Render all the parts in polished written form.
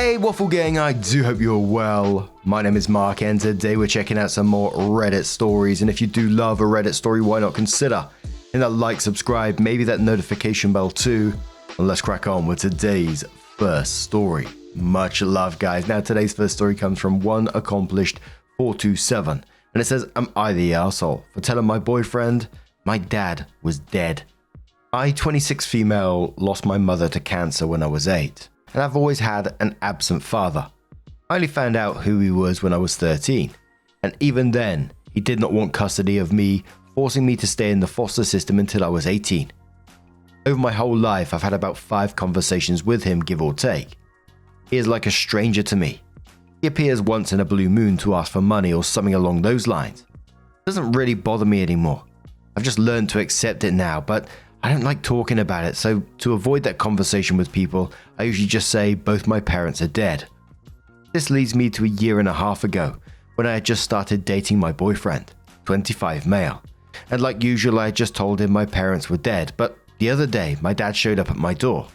Hey Waffle Gang, I do hope you're well. My name is Mark and today we're checking out some more Reddit stories, and if you do love a Reddit story, why not consider hitting that like, subscribe, maybe that notification bell too, and let's crack on with today's first story. Much love guys. Now today's first story comes from One Accomplished 427 and it says, am I the arsehole for telling my boyfriend my dad was dead? I, 26 female, lost my mother to cancer when I was 8. And I've always had an absent father. I only found out who he was when I was 13, and even then, he did not want custody of me, forcing me to stay in the foster system until I was 18. Over my whole life, I've had about 5 conversations with him, give or take. He is like a stranger to me. He appears once in a blue moon to ask for money or something along those lines. It doesn't really bother me anymore. I've just learned to accept it now, but I don't like talking about it, so to avoid that conversation with people, I usually just say both my parents are dead. This leads me to a year and a half ago, when I had just started dating my boyfriend, 25 male. And like usual, I had just told him my parents were dead, but the other day, my dad showed up at my door.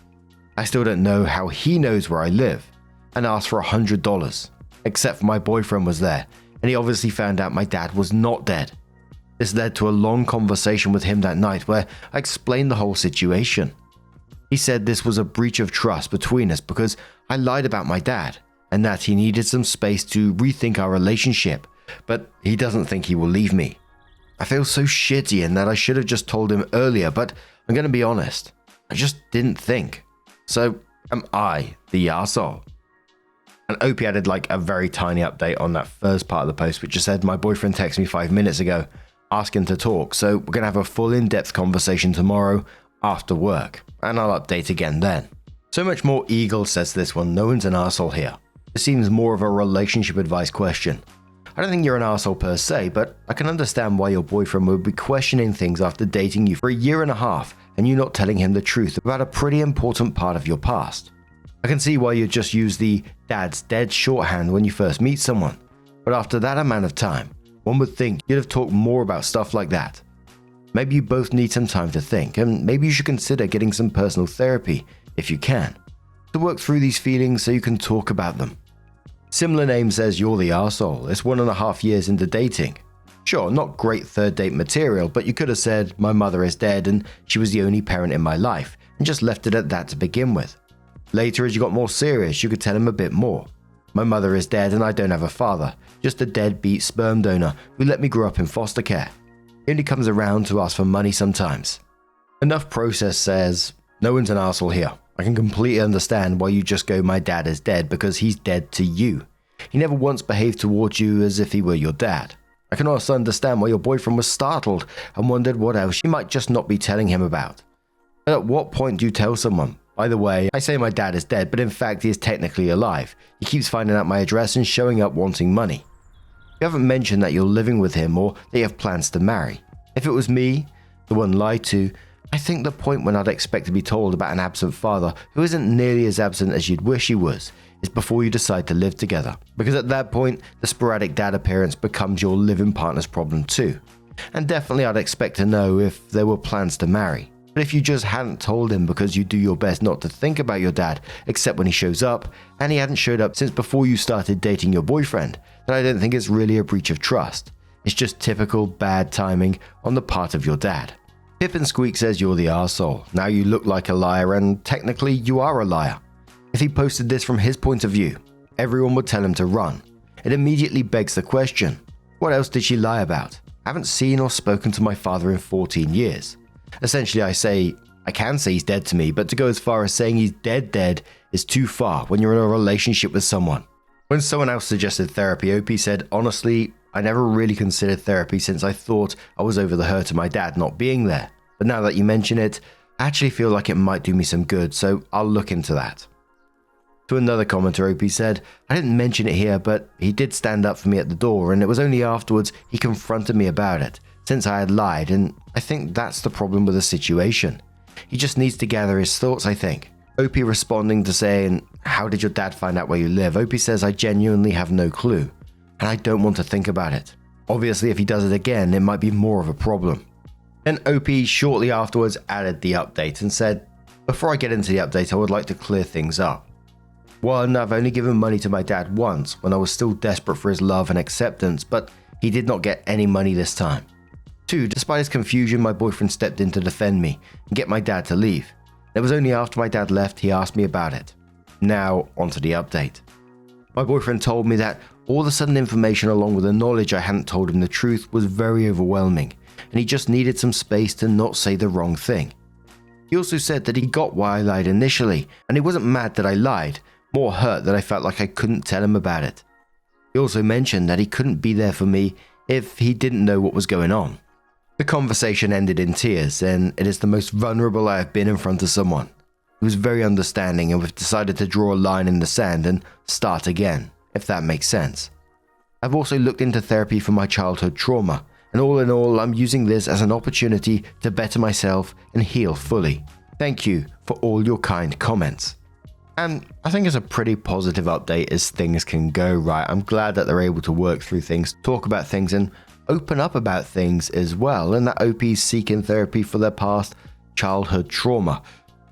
I still don't know how he knows where I live, and asked for $100, except for my boyfriend was there, and he obviously found out my dad was not dead. This led to a long conversation with him that night where I explained the whole situation. He said this was a breach of trust between us because I lied about my dad and that he needed some space to rethink our relationship, but he doesn't think he will leave me. I feel so shitty in that I should have just told him earlier, but I'm going to be honest, I just didn't think. So am I the arsehole? And Opie added like a very tiny update on that first part of the post, which just said, my boyfriend texted me 5 minutes ago asking to talk, so we're going to have a full in-depth conversation tomorrow after work, and I'll update again then. So much more Eagle says this one, no one's an arsehole here. This seems more of a relationship advice question. I don't think you're an arsehole per se, but I can understand why your boyfriend would be questioning things after dating you for a year and a half and you not telling him the truth about a pretty important part of your past. I can see why you just use the dad's dead shorthand when you first meet someone, but after that amount of time, one would think you'd have talked more about stuff like that. Maybe you both need some time to think, and maybe you should consider getting some personal therapy, if you can, to work through these feelings so you can talk about them. Similar name says you're the arsehole. It's 1.5 years into dating. Sure, not great third date material, but you could have said, my mother is dead and she was the only parent in my life, and just left it at that to begin with. Later, as you got more serious, you could tell him a bit more. My mother is dead and I don't have a father, just a deadbeat sperm donor who let me grow up in foster care. He only comes around to ask for money sometimes. Enough process says, no one's an arsehole here. I can completely understand why you just go my dad is dead because he's dead to you. He never once behaved towards you as if he were your dad. I can also understand why your boyfriend was startled and wondered what else you might just not be telling him about. But at what point do you tell someone, by the way, I say my dad is dead, but in fact he is technically alive. He keeps finding out my address and showing up wanting money. You haven't mentioned that you're living with him or that you have plans to marry. If it was me, the one lied to, I think the point when I'd expect to be told about an absent father who isn't nearly as absent as you'd wish he was is before you decide to live together. Because at that point, the sporadic dad appearance becomes your living partner's problem too. And definitely I'd expect to know if there were plans to marry. But if you just hadn't told him because you do your best not to think about your dad except when he shows up, and he hadn't showed up since before you started dating your boyfriend, then I don't think it's really a breach of trust. It's just typical bad timing on the part of your dad. Pip and Squeak says you're the arsehole. Now you look like a liar and technically you are a liar. If he posted this from his point of view, everyone would tell him to run. It immediately begs the question, what else did she lie about? I haven't seen or spoken to my father in 14 years. Essentially, I can say he's dead to me, but to go as far as saying he's dead is too far when you're in a relationship with someone. When someone else suggested therapy, OP said, honestly, I never really considered therapy since I thought I was over the hurt of my dad not being there. But now that you mention it, I actually feel like it might do me some good, so I'll look into that. To another commenter, OP said, I didn't mention it here, but he did stand up for me at the door, and it was only afterwards he confronted me about it, since I had lied, and I think that's the problem with the situation. He just needs to gather his thoughts, I think. OP responding to saying, how did your dad find out where you live? OP says, I genuinely have no clue, and I don't want to think about it. Obviously, if he does it again, it might be more of a problem. Then OP shortly afterwards added the update and said, before I get into the update, I would like to clear things up. One, I've only given money to my dad once when I was still desperate for his love and acceptance, but he did not get any money this time. 2, despite his confusion, my boyfriend stepped in to defend me and get my dad to leave. It was only after my dad left he asked me about it. Now, onto the update. My boyfriend told me that all the sudden information along with the knowledge I hadn't told him the truth was very overwhelming, and he just needed some space to not say the wrong thing. He also said that he got why I lied initially, and he wasn't mad that I lied, more hurt that I felt like I couldn't tell him about it. He also mentioned that he couldn't be there for me if he didn't know what was going on. The conversation ended in tears, and it is the most vulnerable I have been in front of someone. He was very understanding, and we've decided to draw a line in the sand and start again, if that makes sense. I've also looked into therapy for my childhood trauma, and all in all, I'm using this as an opportunity to better myself and heal fully. Thank you for all your kind comments. And I think it's a pretty positive update as things can go, right? I'm glad that they're able to work through things, talk about things, and open up about things as well, and that OP is seeking therapy for their past childhood trauma.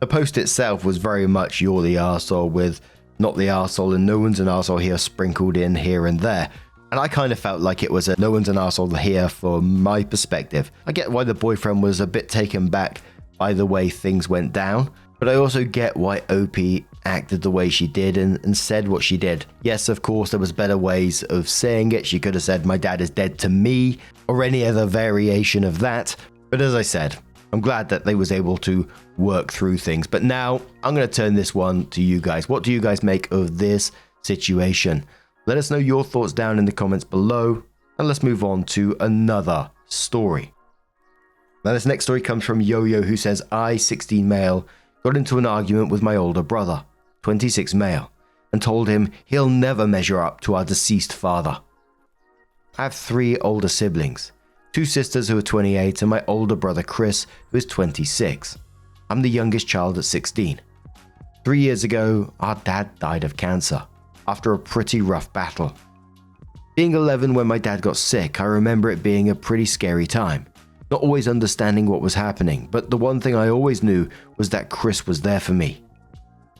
The post itself was very much "you're the arsehole" with "not the arsehole" and "no one's an arsehole here" sprinkled in here and there. And I kind of felt like it was a "no one's an arsehole here" for my perspective. I get why the boyfriend was a bit taken back by the way things went down, but I also get why OP acted the way she did and said what she did. Yes, of course, there was better ways of saying it. She could have said "my dad is dead to me" or any other variation of that. But as I said, I'm glad that they was able to work through things. But now I'm going to turn this one to you guys. What do you guys make of this situation? Let us know your thoughts down in the comments below, and let's move on to another story. Now this next story comes from Yo-Yo, who says, I, 16 male, got into an argument with my older brother, 26 male, and told him he'll never measure up to our deceased father. I have 3 older siblings, 2 sisters who are 28 and my older brother Chris, who is 26. I'm the youngest child at 16. 3 years ago, our dad died of cancer after a pretty rough battle. Being 11 when my dad got sick, I remember it being a pretty scary time, not always understanding what was happening, but the one thing I always knew was that Chris was there for me.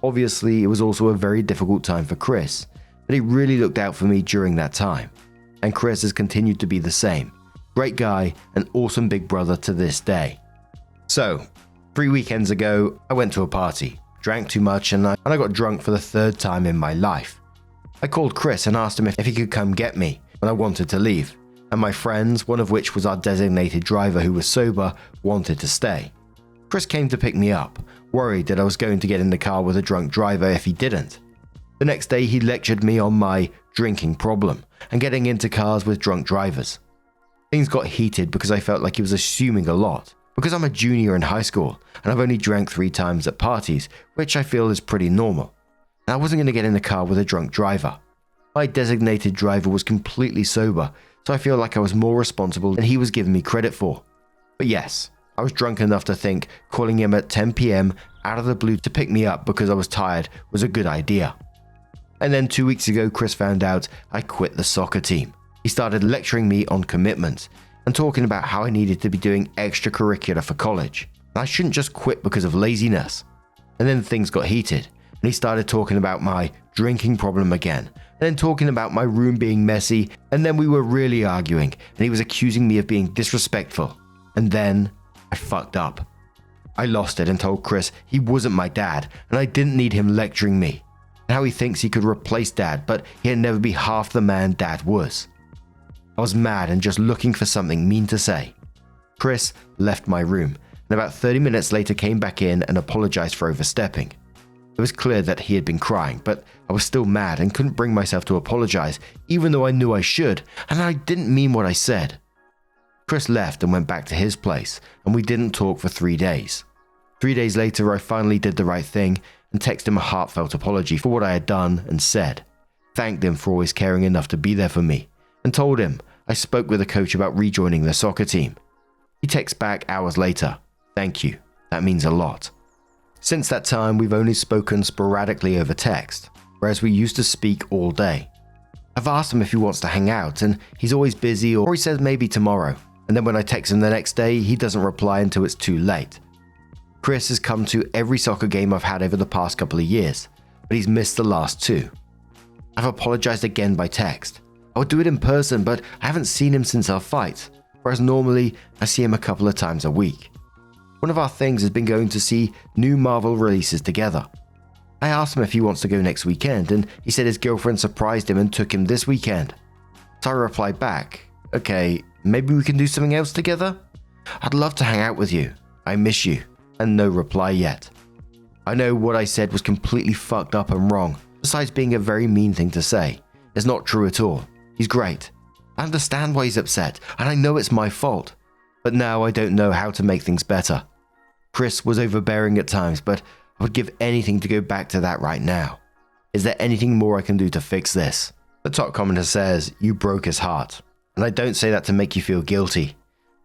Obviously, it was also a very difficult time for Chris, but he really looked out for me during that time, and Chris has continued to be the same. Great guy, an awesome big brother to this day. So, 3 weekends ago, I went to a party, drank too much, and I got drunk for the 3rd time in my life. I called Chris and asked him if he could come get me when I wanted to leave, and my friends, one of which was our designated driver who was sober, wanted to stay. Chris came to pick me up, worried that I was going to get in the car with a drunk driver if he didn't. The next day he lectured me on my drinking problem and getting into cars with drunk drivers. Things got heated because I felt like he was assuming a lot, because I'm a junior in high school and I've only drank 3 times at parties, which I feel is pretty normal. And I wasn't going to get in the car with a drunk driver. My designated driver was completely sober, so I feel like I was more responsible than he was giving me credit for. But yes, I was drunk enough to think calling him at 10 PM out of the blue to pick me up because I was tired was a good idea. And then 2 weeks ago, Chris found out I quit the soccer team. He started lecturing me on commitment and talking about how I needed to be doing extracurricular for college. And I shouldn't just quit because of laziness. And then things got heated and he started talking about my drinking problem again, and then talking about my room being messy, and then we were really arguing and he was accusing me of being disrespectful. And then I fucked up. I lost it and told Chris he wasn't my dad and I didn't need him lecturing me, and how he thinks he could replace dad, but he'd never be half the man dad was. I was mad and just looking for something mean to say. Chris left my room and about 30 minutes later came back in and apologized for overstepping. It was clear that he had been crying, but I was still mad and couldn't bring myself to apologize, even though I knew I should, and I didn't mean what I said. Chris left and went back to his place, and we didn't talk for 3 days. 3 days later, I finally did the right thing and texted him a heartfelt apology for what I had done and said. Thanked him for always caring enough to be there for me, and told him I spoke with a coach about rejoining the soccer team. He texts back hours later, "Thank you, that means a lot." Since that time, we've only spoken sporadically over text, whereas we used to speak all day. I've asked him if he wants to hang out, and he's always busy, or he says maybe tomorrow, and then when I text him the next day, he doesn't reply until it's too late. Chris has come to every soccer game I've had over the past couple of years. but he's missed the last two. I've apologized again by text. I would do it in person, but I haven't seen him since our fight, whereas normally I see him a couple of times a week. One of our things has been going to see new Marvel releases together. I asked him if he wants to go next weekend, and he said his girlfriend surprised him and took him this weekend. So I replied back, okay, maybe we can do something else together? I'd love to hang out with you. I miss you. And no reply yet. I know what I said was completely fucked up and wrong, besides being a very mean thing to say. It's not true at all. He's great. I understand why he's upset, and I know it's my fault. But now I don't know how to make things better. Chris was overbearing at times, but I would give anything to go back to that right now. Is there anything more I can do to fix this? The top commenter says, you broke his heart. And I don't say that to make you feel guilty.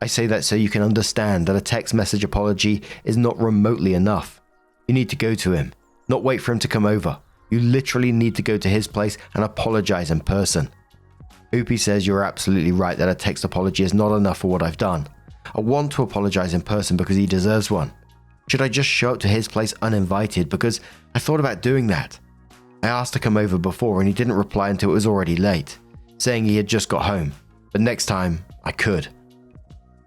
I say that so you can understand that a text message apology is not remotely enough. You need to go to him, not wait for him to come over. You literally need to go to his place and apologize in person. Oopie says you're absolutely right that a text apology is not enough for what I've done. I want to apologize in person because he deserves one. Should I just show up to his place uninvited? Because I thought about doing that. I asked to come over before and he didn't reply until it was already late, saying he had just got home. But next time, I could.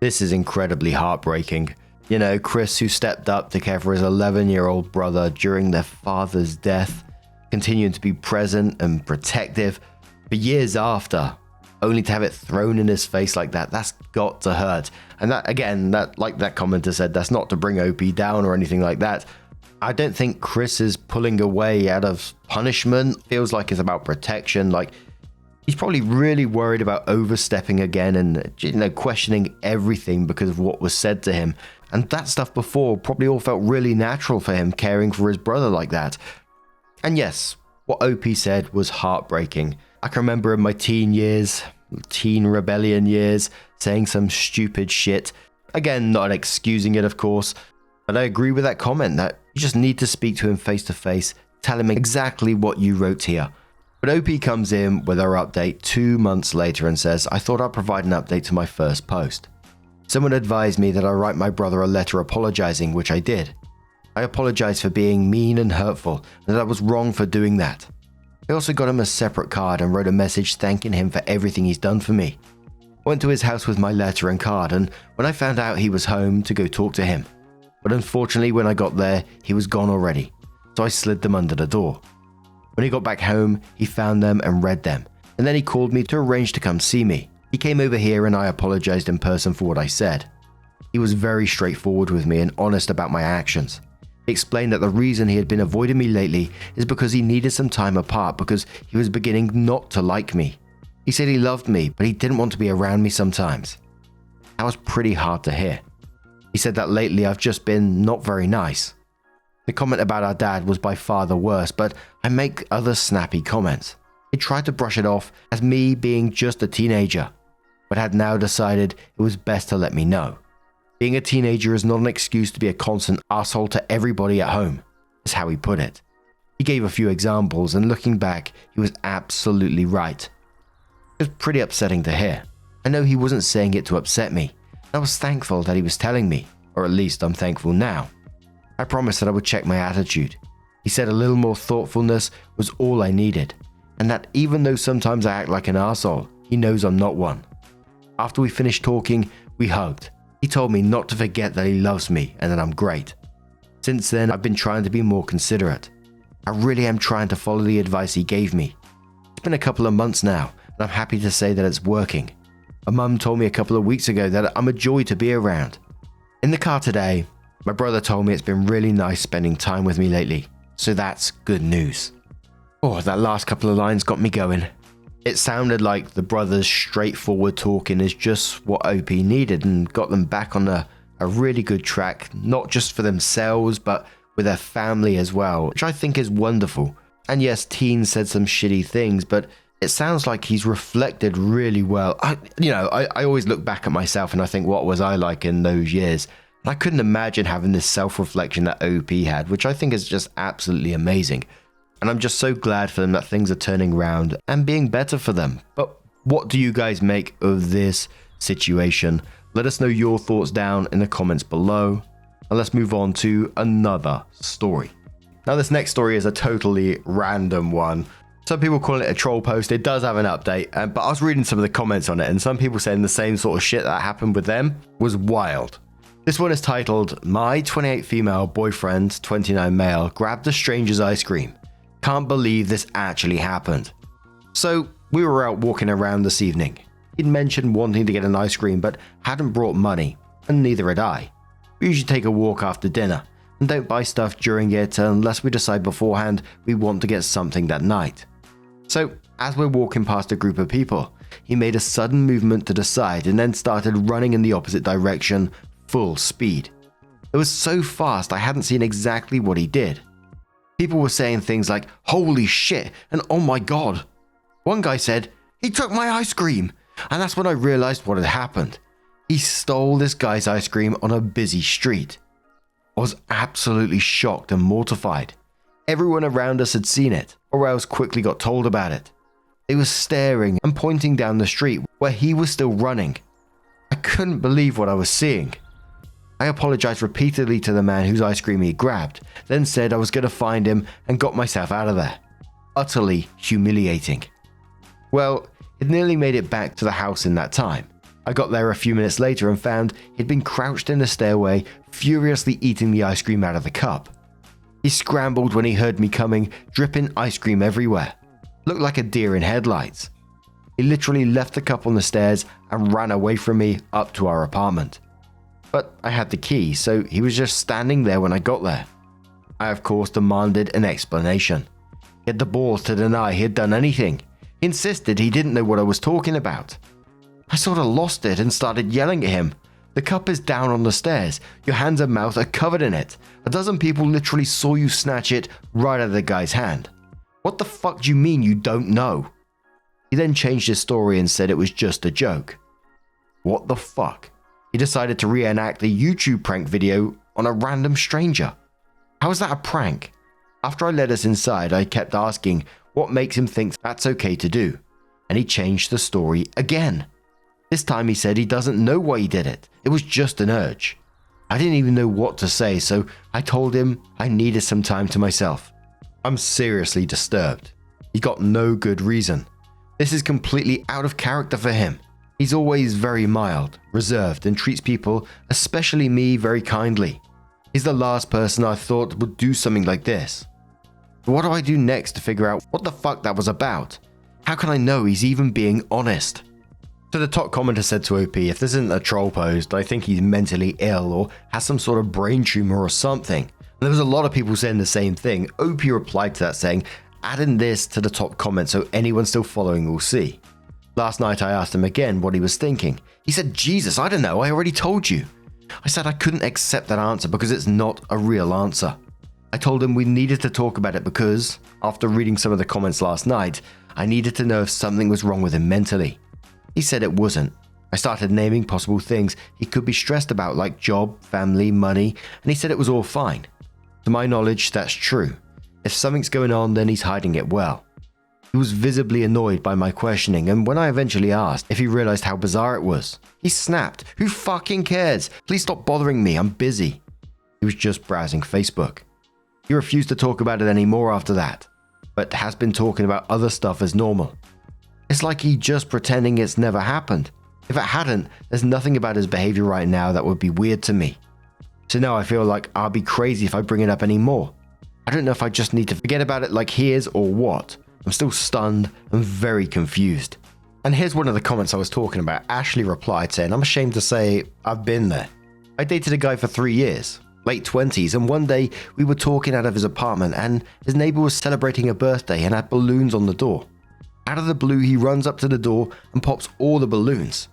This is incredibly heartbreaking. You know, Chris, who stepped up to care for his 11-year-old brother during their father's death, continuing to be present and protective for years after, only to have it thrown in his face like that, that's got to hurt. And that, again, that like that commenter said, that's not to bring OP down or anything like that. I don't think Chris is pulling away out of punishment. Feels like it's about protection. Like, he's probably really worried about overstepping again and, you know, questioning everything because of what was said to him. And that stuff before probably all felt really natural for him, caring for his brother like that. And yes, what OP said was heartbreaking. I can remember in my teen rebellion years, saying some stupid shit. Again, not excusing it, of course. But I agree with that comment that you just need to speak to him face to face, tell him exactly what you wrote here. But OP comes in with our update 2 months later and says, I thought I'd provide an update to my first post. Someone advised me that I write my brother a letter apologizing, which I did. I apologized for being mean and hurtful, and that I was wrong for doing that. I also got him a separate card and wrote a message thanking him for everything he's done for me. I went to his house with my letter and card, and when I found out he was home, to go talk to him. But unfortunately, when I got there, he was gone already, so I slid them under the door. When he got back home, he found them and read them, and then he called me to arrange to come see me. He came over here and I apologized in person for what I said. He was very straightforward with me and honest about my actions. He explained that the reason he had been avoiding me lately is because he needed some time apart because he was beginning not to like me. He said he loved me, but he didn't want to be around me sometimes. That was pretty hard to hear. He said that lately I've just been not very nice. The comment about our dad was by far the worst, but I make other snappy comments. He tried to brush it off as me being just a teenager, but had now decided it was best to let me know. Being a teenager is not an excuse to be a constant asshole to everybody at home, is how he put it. He gave a few examples, and looking back, he was absolutely right. It was pretty upsetting to hear. I know he wasn't saying it to upset me. I was thankful that he was telling me, or at least I'm thankful now. I promised that I would check my attitude. He said a little more thoughtfulness was all I needed, and that even though sometimes I act like an arsehole, he knows I'm not one. After we finished talking, we hugged. He told me not to forget that he loves me and that I'm great. Since then, I've been trying to be more considerate. I really am trying to follow the advice he gave me. It's been a couple of months now, and I'm happy to say that it's working. My mum told me a couple of weeks ago that I'm a joy to be around. In the car today, my brother told me it's been really nice spending time with me lately, so that's good news. Oh, that last couple of lines got me going. It sounded like the brothers' straightforward talking is just what OP needed and got them back on a really good track, not just for themselves, but with their family as well, which I think is wonderful. And yes, Teen said some shitty things, but it sounds like he's reflected really well. I always look back at myself and I think, what was I like in those years? And I couldn't imagine having this self-reflection that OP had, which I think is just absolutely amazing. And I'm just so glad for them that things are turning around and being better for them. But what do you guys make of this situation? Let us know your thoughts down in the comments below. And let's move on to another story. Now this next story is a totally random one. Some people call it a troll post. It does have an update, but I was reading some of the comments on it, and some people saying the same sort of shit that happened with them was wild. This one is titled, "My 28 female boyfriend, 29 male, grabbed a stranger's ice cream. Can't believe this actually happened." So, we were out walking around this evening. He'd mentioned wanting to get an ice cream, but hadn't brought money, and neither had I. We usually take a walk after dinner, and don't buy stuff during it unless we decide beforehand we want to get something that night. So, as we're walking past a group of people, he made a sudden movement to the side and then started running in the opposite direction, full speed. It was so fast I hadn't seen exactly what he did. People were saying things like, "Holy shit," and "Oh my god." One guy said, "He took my ice cream," and that's when I realized what had happened. He stole this guy's ice cream on a busy street. I was absolutely shocked and mortified. Everyone around us had seen it, or else quickly got told about it. They were staring and pointing down the street where he was still running. I couldn't believe what I was seeing. I apologized repeatedly to the man whose ice cream he grabbed, then said I was going to find him and got myself out of there. Utterly humiliating. Well, it nearly made it back to the house in that time. I got there a few minutes later and found he'd been crouched in the stairway, furiously eating the ice cream out of the cup. He scrambled when he heard me coming, dripping ice cream everywhere. Looked like a deer in headlights. He literally left the cup on the stairs and ran away from me up to our apartment. But I had the key, so he was just standing there when I got there. I of course demanded an explanation. He had the balls to deny he had done anything. He insisted he didn't know what I was talking about. I sort of lost it and started yelling at him. "The cup is down on the stairs. Your hands and mouth are covered in it. A dozen people literally saw you snatch it right out of the guy's hand. What the fuck do you mean you don't know?" He then changed his story and said it was just a joke. What the fuck? He decided to reenact a YouTube prank video on a random stranger. How is that a prank? After I led us inside, I kept asking what makes him think that's okay to do, and he changed the story again. This time he said he doesn't know why he did it. It was just an urge. I didn't even know what to say, so I told him I needed some time to myself. I'm seriously disturbed. He got no good reason. This is completely out of character for him. He's always very mild, reserved, and treats people, especially me, very kindly. He's the last person I thought would do something like this. What do I do next to figure out what the fuck that was about? How can I know he's even being honest? So the top commenter said to OP, "If this isn't a troll post, I think he's mentally ill or has some sort of brain tumor or something." And there was a lot of people saying the same thing. OP replied to that saying, "Add in this to the top comment so anyone still following will see." Last night I asked him again what he was thinking. He said, "Jesus, I don't know, I already told you." I said I couldn't accept that answer because it's not a real answer. I told him we needed to talk about it because, after reading some of the comments last night, I needed to know if something was wrong with him mentally. He said it wasn't. I started naming possible things he could be stressed about like job, family, money, and he said it was all fine. To my knowledge, that's true. If something's going on, then he's hiding it well. He was visibly annoyed by my questioning, and when I eventually asked if he realized how bizarre it was, he snapped, "Who fucking cares? Please stop bothering me, I'm busy." He was just browsing Facebook. He refused to talk about it anymore after that, but has been talking about other stuff as normal. It's like he's just pretending it's never happened. If it hadn't, there's nothing about his behavior right now that would be weird to me. So now I feel like I'll be crazy if I bring it up anymore. I don't know if I just need to forget about it like he is or what. I'm still stunned and very confused. And here's one of the comments I was talking about. Ashley replied saying, "I'm ashamed to say I've been there. I dated a guy for 3 years, late 20s, and one day we were talking out of his apartment and his neighbor was celebrating a birthday and had balloons on the door. Out of the blue, he runs up to the door and pops all the balloons.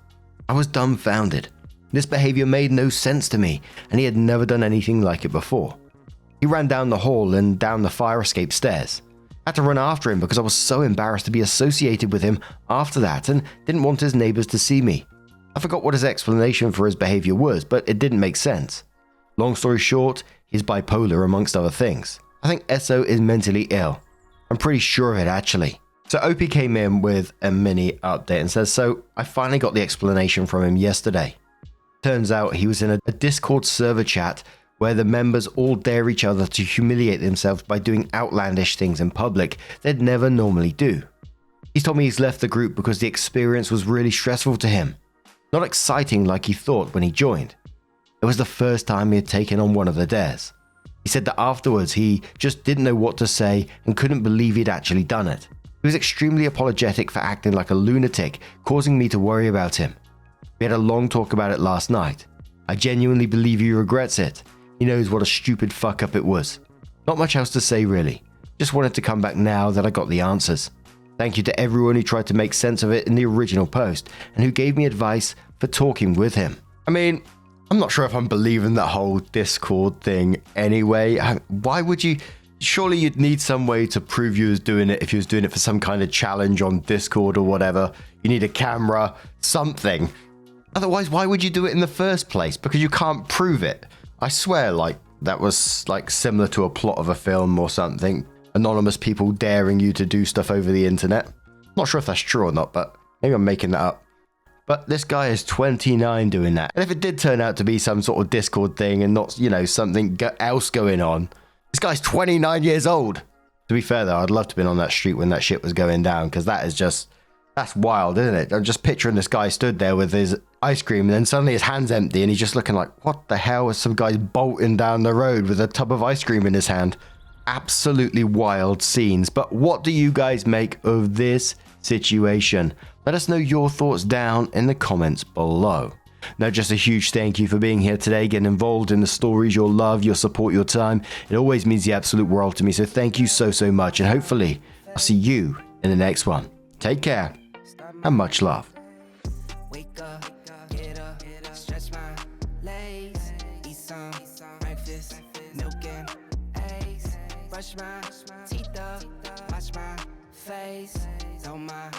I was dumbfounded. This behavior made no sense to me, and he had never done anything like it before. He ran down the hall and down the fire escape stairs. I had to run after him because I was so embarrassed to be associated with him after that and didn't want his neighbors to see me. I forgot what his explanation for his behavior was, but it didn't make sense. Long story short, he's bipolar amongst other things. I think Esso is mentally ill. I'm pretty sure of it actually." So OP came in with a mini update and says, "So I finally got the explanation from him yesterday. Turns out he was in a Discord server chat where the members all dare each other to humiliate themselves by doing outlandish things in public they'd never normally do. He's told me he's left the group because the experience was really stressful to him, not exciting like he thought when he joined. It was the first time he had taken on one of the dares. He said that afterwards he just didn't know what to say and couldn't believe he'd actually done it. He was extremely apologetic for acting like a lunatic, causing me to worry about him. We had a long talk about it last night. I genuinely believe he regrets it. He knows what a stupid fuck up it was. Not much else to say really. Just wanted to come back now that I got the answers. Thank you to everyone who tried to make sense of it in the original post and who gave me advice for talking with him. I mean, I'm not sure if I'm believing that whole Discord thing anyway. Why would you? Surely you'd need some way to prove you was doing it if you was doing it for some kind of challenge on Discord or whatever. You need a camera, something. Otherwise, why would you do it in the first place? Because you can't prove it. I swear, like, that was like similar to a plot of a film or something. Anonymous people daring you to do stuff over the internet. Not sure if that's true or not, but maybe I'm making that up. But this guy is 29 doing that. And if it did turn out to be some sort of Discord thing and not, something else going on, this guy's 29 years old. To be fair though, I'd love to have been on that street when that shit was going down, because that's wild, isn't it? I'm just picturing this guy stood there with his ice cream and then suddenly his hand's empty and he's just looking like, what the hell is some guy bolting down the road with a tub of ice cream in his hand? Absolutely wild scenes. But what do you guys make of this situation? Let us know your thoughts down in the comments below. Now, just a huge thank you for being here today, getting involved in the stories, your love, your support, your time. It always means the absolute world to me. So thank you so, so much. And hopefully I'll see you in the next one. Take care and much love. Wake up, get up, stretch my legs, eat some breakfast, milk and eggs, brush my teeth up, wash my face, throw my